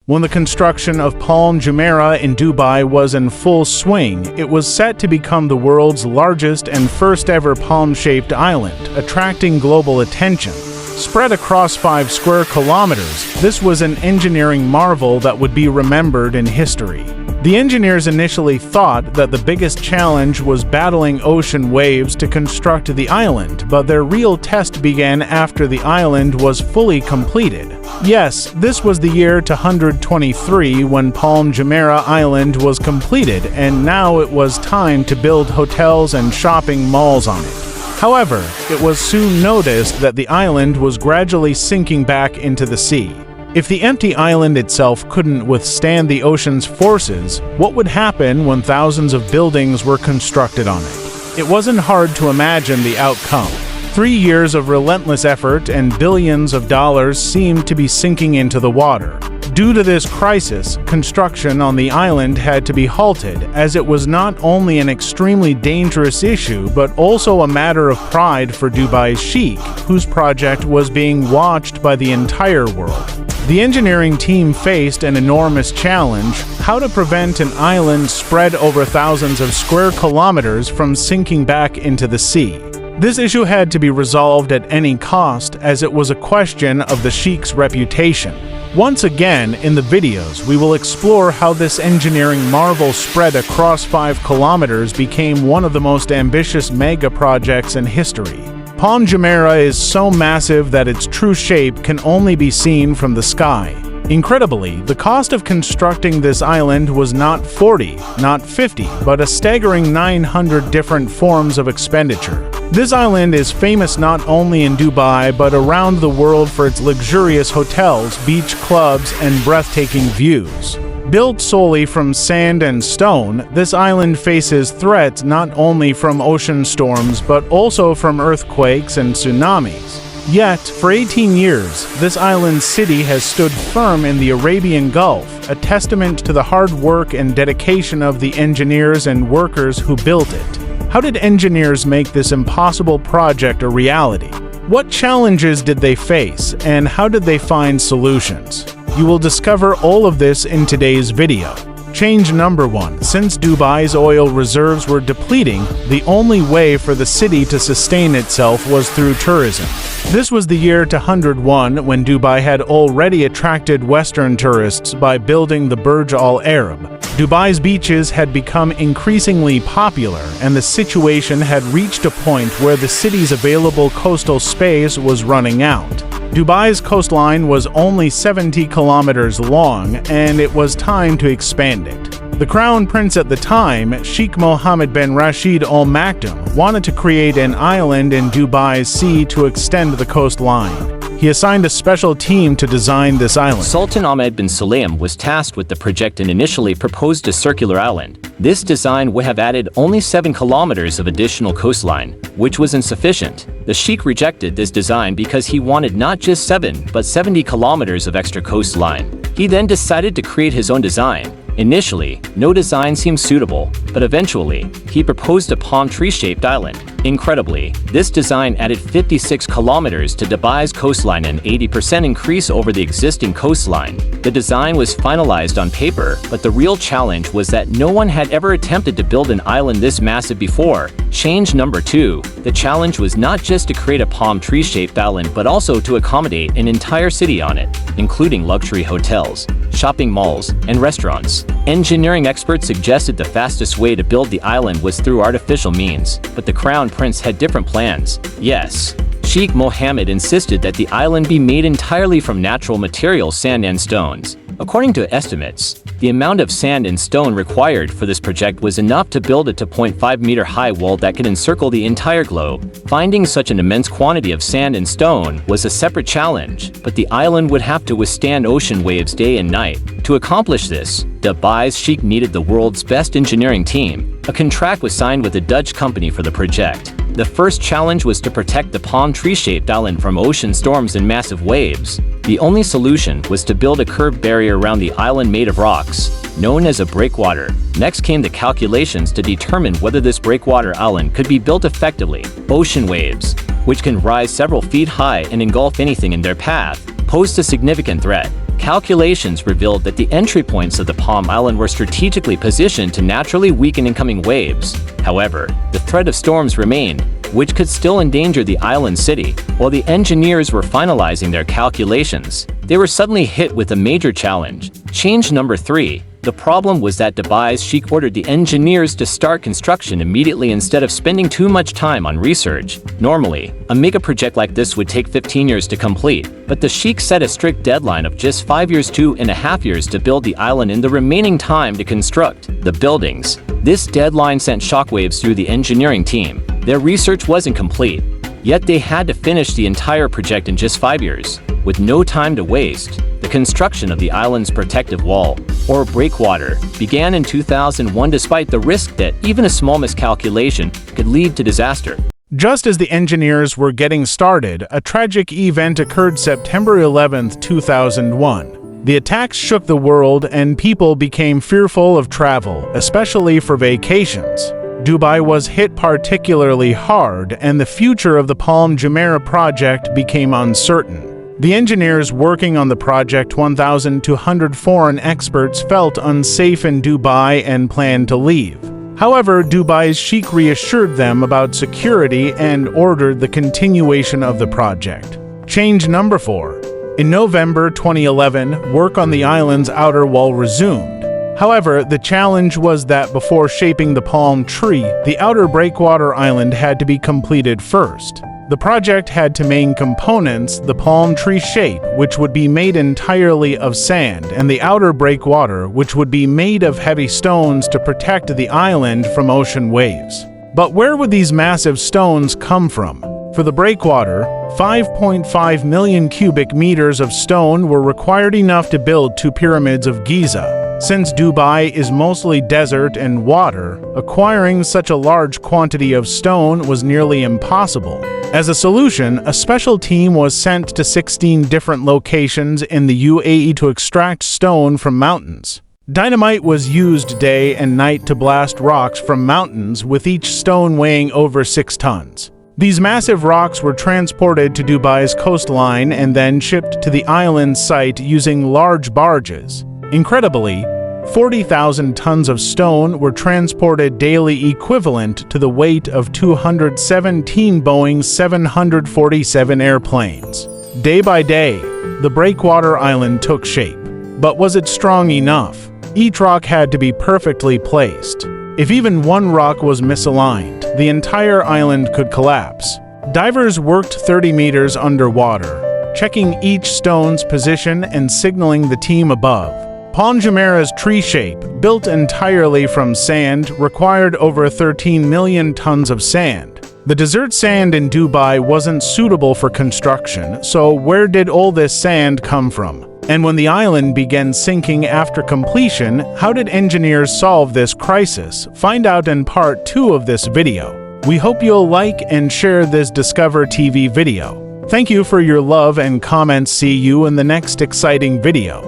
When the construction of Palm Jumeirah in Dubai was in full swing, it was set to become the world's largest and first-ever palm-shaped island, attracting global attention. Spread across 5 square kilometers, this was an engineering marvel that would be remembered in history. The engineers initially thought that the biggest challenge was battling ocean waves to construct the island, but their real test began after the island was fully completed. Yes, this was the year 123 when Palm Jumeirah Island was completed, and now it was time to build hotels and shopping malls on it. However, it was soon noticed that the island was gradually sinking back into the sea. If the empty island itself couldn't withstand the ocean's forces, what would happen when thousands of buildings were constructed on it? It wasn't hard to imagine the outcome. 3 years of relentless effort and billions of dollars seemed to be sinking into the water. Due to this crisis, construction on the island had to be halted, as it was not only an extremely dangerous issue but also a matter of pride for Dubai's Sheikh, whose project was being watched by the entire world. The engineering team faced an enormous challenge: how to prevent an island spread over thousands of square kilometers from sinking back into the sea. This issue had to be resolved at any cost, as it was a question of the Sheikh's reputation. Once again, in the videos, we will explore how this engineering marvel spread across 5 kilometers became one of the most ambitious mega projects in history. Palm Jumeirah is so massive that its true shape can only be seen from the sky. Incredibly, the cost of constructing this island was not 40, not 50, but a staggering 900 different forms of expenditure. This island is famous not only in Dubai but around the world for its luxurious hotels, beach clubs, and breathtaking views. Built solely from sand and stone, this island faces threats not only from ocean storms but also from earthquakes and tsunamis. Yet, for 18 years, this island city has stood firm in the Arabian Gulf, a testament to the hard work and dedication of the engineers and workers who built it. How did engineers make this impossible project a reality? What challenges did they face, and how did they find solutions? You will discover all of this in today's video. Change number 1. Since Dubai's oil reserves were depleting, the only way for the city to sustain itself was through tourism. This was the year 201 when Dubai had already attracted Western tourists by building the Burj Al Arab. Dubai's beaches had become increasingly popular, and the situation had reached a point where the city's available coastal space was running out. Dubai's coastline was only 70 kilometers long, and it was time to expand it. The crown prince at the time, Sheikh Mohammed bin Rashid Al Maktoum, wanted to create an island in Dubai's sea to extend the coastline. He assigned a special team to design this island. Sultan Ahmed bin Sulaym was tasked with the project and initially proposed a circular island. This design would have added only 7 kilometers of additional coastline, which was insufficient. The Sheikh rejected this design because he wanted not just 7, but 70 kilometers of extra coastline. He then decided to create his own design. Initially, no design seemed suitable, but eventually, he proposed a palm tree-shaped island. Incredibly, this design added 56 kilometers to Dubai's coastline, an 80% increase over the existing coastline. The design was finalized on paper, but the real challenge was that no one had ever attempted to build an island this massive before. Change number 2. The challenge was not just to create a palm tree-shaped island but also to accommodate an entire city on it, including luxury hotels, shopping malls, and restaurants. Engineering experts suggested the fastest way to build the island was through artificial means, but the crown prince had different plans. Yes, Sheikh Mohammed insisted that the island be made entirely from natural materials, sand and stones. According to estimates, the amount of sand and stone required for this project was enough to build a 2.5-meter high wall that could encircle the entire globe. Finding such an immense quantity of sand and stone was a separate challenge, but the island would have to withstand ocean waves day and night. To accomplish this, Dubai's Sheikh needed the world's best engineering team. A contract was signed with a Dutch company for the project. The first challenge was to protect the palm tree-shaped island from ocean storms and massive waves. The only solution was to build a curved barrier around the island made of rocks, known as a breakwater. Next came the calculations to determine whether this breakwater island could be built effectively. Ocean waves, which can rise several feet high and engulf anything in their path, posed a significant threat. Calculations revealed that the entry points of the Palm Island were strategically positioned to naturally weaken incoming waves. However, the threat of storms remained, which could still endanger the island city. While the engineers were finalizing their calculations, they were suddenly hit with a major challenge. Change number 3. The problem was that Dubai's Sheikh ordered the engineers to start construction immediately instead of spending too much time on research. Normally, a mega project like this would take 15 years to complete, but the Sheikh set a strict deadline of just 5 years, 2.5 years to build the island and the remaining time to construct the buildings. This deadline sent shockwaves through the engineering team. Their research wasn't complete, yet they had to finish the entire project in just 5 years. With no time to waste, the construction of the island's protective wall, or breakwater, began in 2001 despite the risk that even a small miscalculation could lead to disaster. Just as the engineers were getting started, a tragic event occurred September 11, 2001. The attacks shook the world and people became fearful of travel, especially for vacations. Dubai was hit particularly hard, and the future of the Palm Jumeirah project became uncertain. The engineers working on the project, 1,200 foreign experts, felt unsafe in Dubai and planned to leave. However, Dubai's Sheikh reassured them about security and ordered the continuation of the project. Change number 4. In November 2011, work on the island's outer wall resumed. However, the challenge was that before shaping the palm tree, the outer breakwater island had to be completed first. The project had two main components: the palm tree shape, which would be made entirely of sand, and the outer breakwater, which would be made of heavy stones to protect the island from ocean waves. But where would these massive stones come from? For the breakwater, 5.5 million cubic meters of stone were required, enough to build 2 pyramids of Giza. Since Dubai is mostly desert and water, acquiring such a large quantity of stone was nearly impossible. As a solution, a special team was sent to 16 different locations in the UAE to extract stone from mountains. Dynamite was used day and night to blast rocks from mountains, with each stone weighing over 6 tons. These massive rocks were transported to Dubai's coastline and then shipped to the island site using large barges. Incredibly, 40,000 tons of stone were transported daily, equivalent to the weight of 217 Boeing 747 airplanes. Day by day, the breakwater island took shape. But was it strong enough? Each rock had to be perfectly placed. If even one rock was misaligned, the entire island could collapse. Divers worked 30 meters underwater, checking each stone's position and signaling the team above. Palm Jumeirah's tree shape, built entirely from sand, required over 13 million tons of sand. The desert sand in Dubai wasn't suitable for construction, so where did all this sand come from? And when the island began sinking after completion, how did engineers solve this crisis? Find out in part 2 of this video. We hope you'll like and share this Discover TV video. Thank you for your love and comments. See you in the next exciting video.